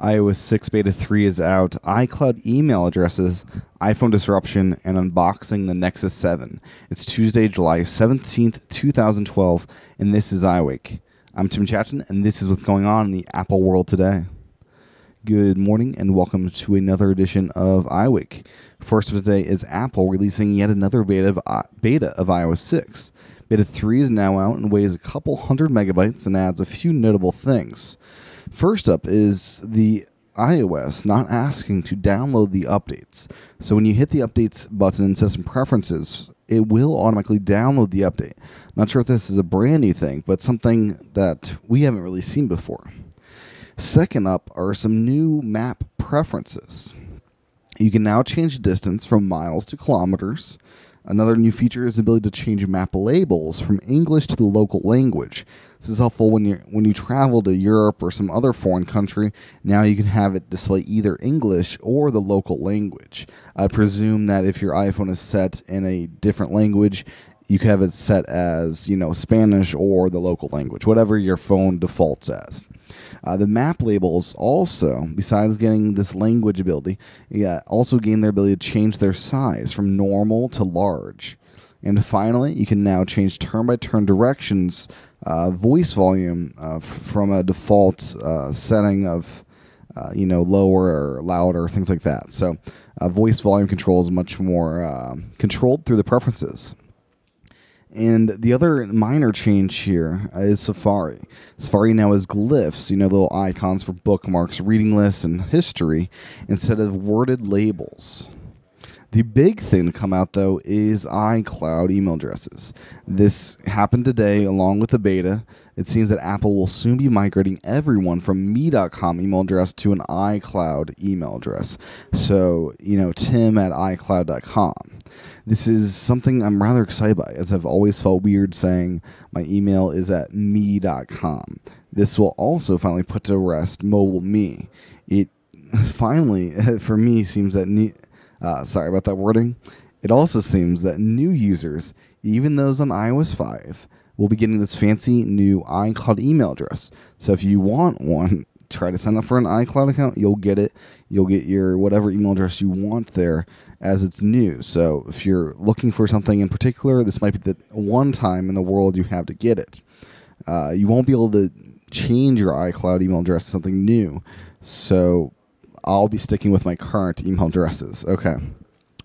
iOS 6 Beta 3 is out, iCloud email addresses, iPhone disruption, and unboxing the Nexus 7. It's Tuesday, July 17th, 2012, and this is iWake. I'm Tim Chaten, and this is what's going on in the Apple world today. Good morning, and welcome to another edition of iWake. First of today is Apple releasing yet another beta of iOS 6. Beta 3 is now out and weighs a couple hundred megabytes and adds a few notable things. First up is the iOS not asking to download the updates. So when you hit the updates button in System Preferences, it will automatically download the update. Not sure if this is a brand new thing, but something that we haven't really seen before. Second up are some new map preferences. You can now change distance from miles to kilometers. Another new feature is the ability to change map labels from English to the local language. This is helpful when you travel to Europe or some other foreign country. Now you can have it display either English or the local language. I presume that if your iPhone is set in a different language, you can have it set as, Spanish or the local language, whatever your phone defaults as. The map labels also, besides getting this language ability, also gain their ability to change their size from normal to large. And finally, you can now change turn-by-turn directions, voice volume from a default setting of, lower or louder, things like that. So voice volume control is much more controlled through the preferences. And the other minor change here is Safari. Safari now has glyphs, little icons for bookmarks, reading lists, and history, instead of worded labels. The big thing to come out, though, is iCloud email addresses. This happened today along with the beta. It seems that Apple will soon be migrating everyone from me.com email address to an iCloud email address. So, Tim at iCloud.com. This is something I'm rather excited by, as I've always felt weird saying my email is at me.com. This will also finally put to rest mobile me. It finally, for me, seems that sorry about that wording. It also seems that new users, even those on iOS 5, will be getting this fancy new iCloud email address. So if you want one, try to sign up for an iCloud account. You'll get it. You'll get your whatever email address you want there as it's new. So if you're looking for something in particular, this might be the one time in the world you have to get it. You won't be able to change your iCloud email address to something new. So I'll be sticking with my current email addresses. Okay.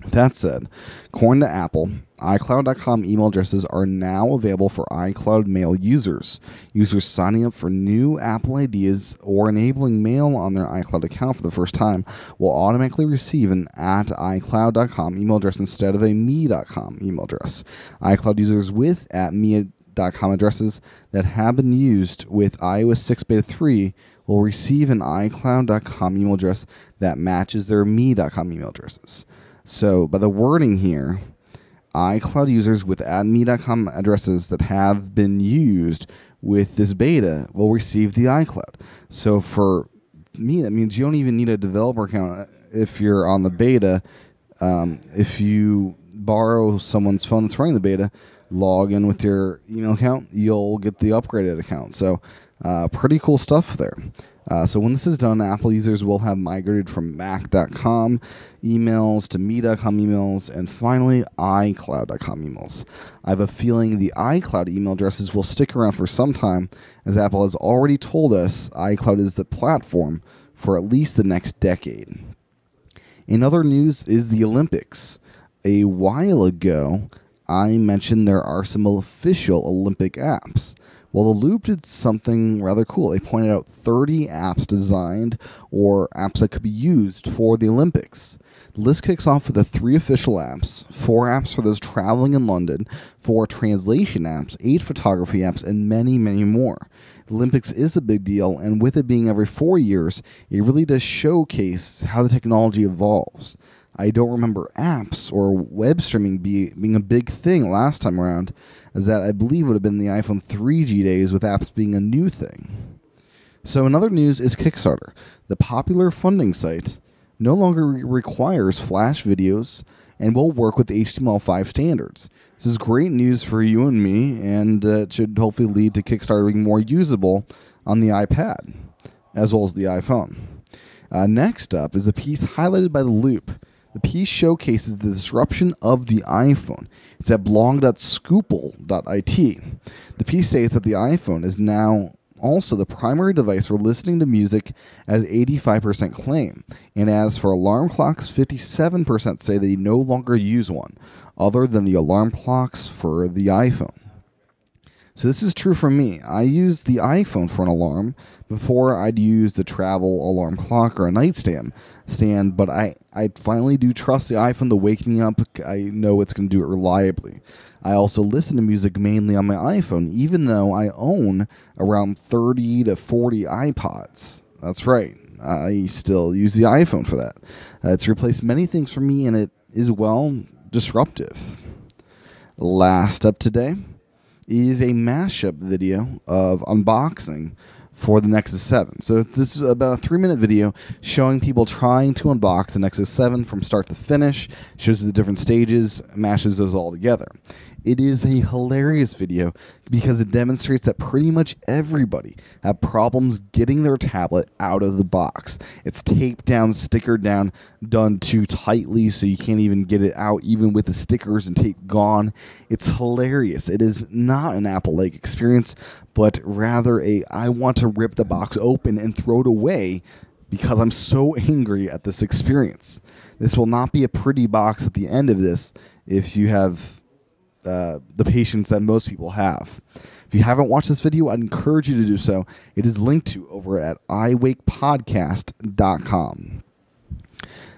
That said, according to Apple, iCloud.com email addresses are now available for iCloud Mail users. Users signing up for new Apple IDs or enabling mail on their iCloud account for the first time will automatically receive an at iCloud.com email address instead of a me.com email address. iCloud users with at me.com addresses that have been used with iOS 6 Beta 3 will receive an iCloud.com email address that matches their me.com email addresses. So, by the wording here, iCloud users with @me.com addresses that have been used with this beta will receive the iCloud. So, for me, that means you don't even need a developer account if you're on the beta. If you borrow someone's phone that's running the beta, log in with your email account, you'll get the upgraded account. So, pretty cool stuff there. So when this is done, Apple users will have migrated from Mac.com emails to me.com emails, and finally iCloud.com emails. I have a feeling the iCloud email addresses will stick around for some time, as Apple has already told us iCloud is the platform for at least the next decade. In other news is the Olympics. A while ago, I mentioned there are some official Olympic apps. Well, the Loop did something rather cool. They pointed out 30 apps designed or apps that could be used for the Olympics. The list kicks off with the 3 official apps, 4 apps for those traveling in London, 4 translation apps, 8 photography apps, and many, many more. The Olympics is a big deal, and with it being every 4 years, it really does showcase how the technology evolves. I don't remember apps or web streaming being a big thing last time around, as that I believe would have been the iPhone 3G days with apps being a new thing. So in other news is Kickstarter. The popular funding site no longer requires Flash videos and will work with HTML5 standards. This is great news for you and me, and it should hopefully lead to Kickstarter being more usable on the iPad, as well as the iPhone. Next up is a piece highlighted by The Loop. The piece showcases the disruption of the iPhone. It's at blog.scoople.it. The piece states that the iPhone is now also the primary device for listening to music, as 85% claim. And as for alarm clocks, 57% say they no longer use one, other than the alarm clocks for the iPhone. So this is true for me. I use the iPhone for an alarm before I'd use the travel alarm clock or a nightstand, but I finally do trust the iPhone to wake me up. I know it's going to do it reliably. I also listen to music mainly on my iPhone, even though I own around 30 to 40 iPods. That's right. I still use the iPhone for that. It's replaced many things for me, and it is, well, disruptive. Last up today is a mashup video of unboxing for the Nexus 7. So this is about a 3-minute video showing people trying to unbox the Nexus 7 from start to finish, shows the different stages, mashes those all together. It is a hilarious video because it demonstrates that pretty much everybody had problems getting their tablet out of the box. It's taped down, stickered down, done too tightly so you can't even get it out, even with the stickers and tape gone. It's hilarious. It is not an Apple-like experience, but rather I want to rip the box open and throw it away because I'm so angry at this experience. This will not be a pretty box at the end of this if you have the patience that most people have. If you haven't watched this video, I'd encourage you to do so. It is linked to over at iWakePodcast.com.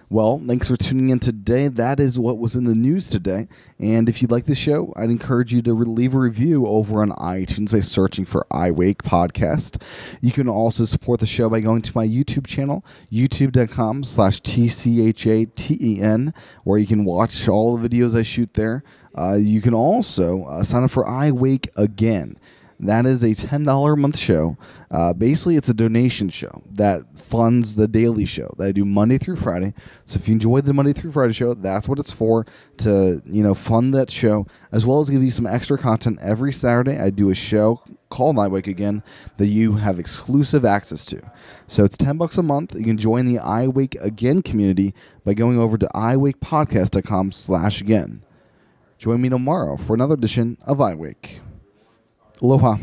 Well, thanks for tuning in today. That is what was in the news today. And if you like this show, I'd encourage you to leave a review over on iTunes by searching for iWake Podcast. You can also support the show by going to my YouTube channel, youtube.com/TCHATEN, where you can watch all the videos I shoot there. You can also sign up for iWake Again. That is a $10 a month show. Basically, it's a donation show that funds the daily show that I do Monday through Friday. So if you enjoy the Monday through Friday show, that's what it's for, to fund that show, as well as give you some extra content every Saturday. I do a show called iWake Again that you have exclusive access to. So it's $10 a month. You can join the iWake Again community by going over to iWakePodcast.com/again. Join me tomorrow for another edition of iWake. Aloha.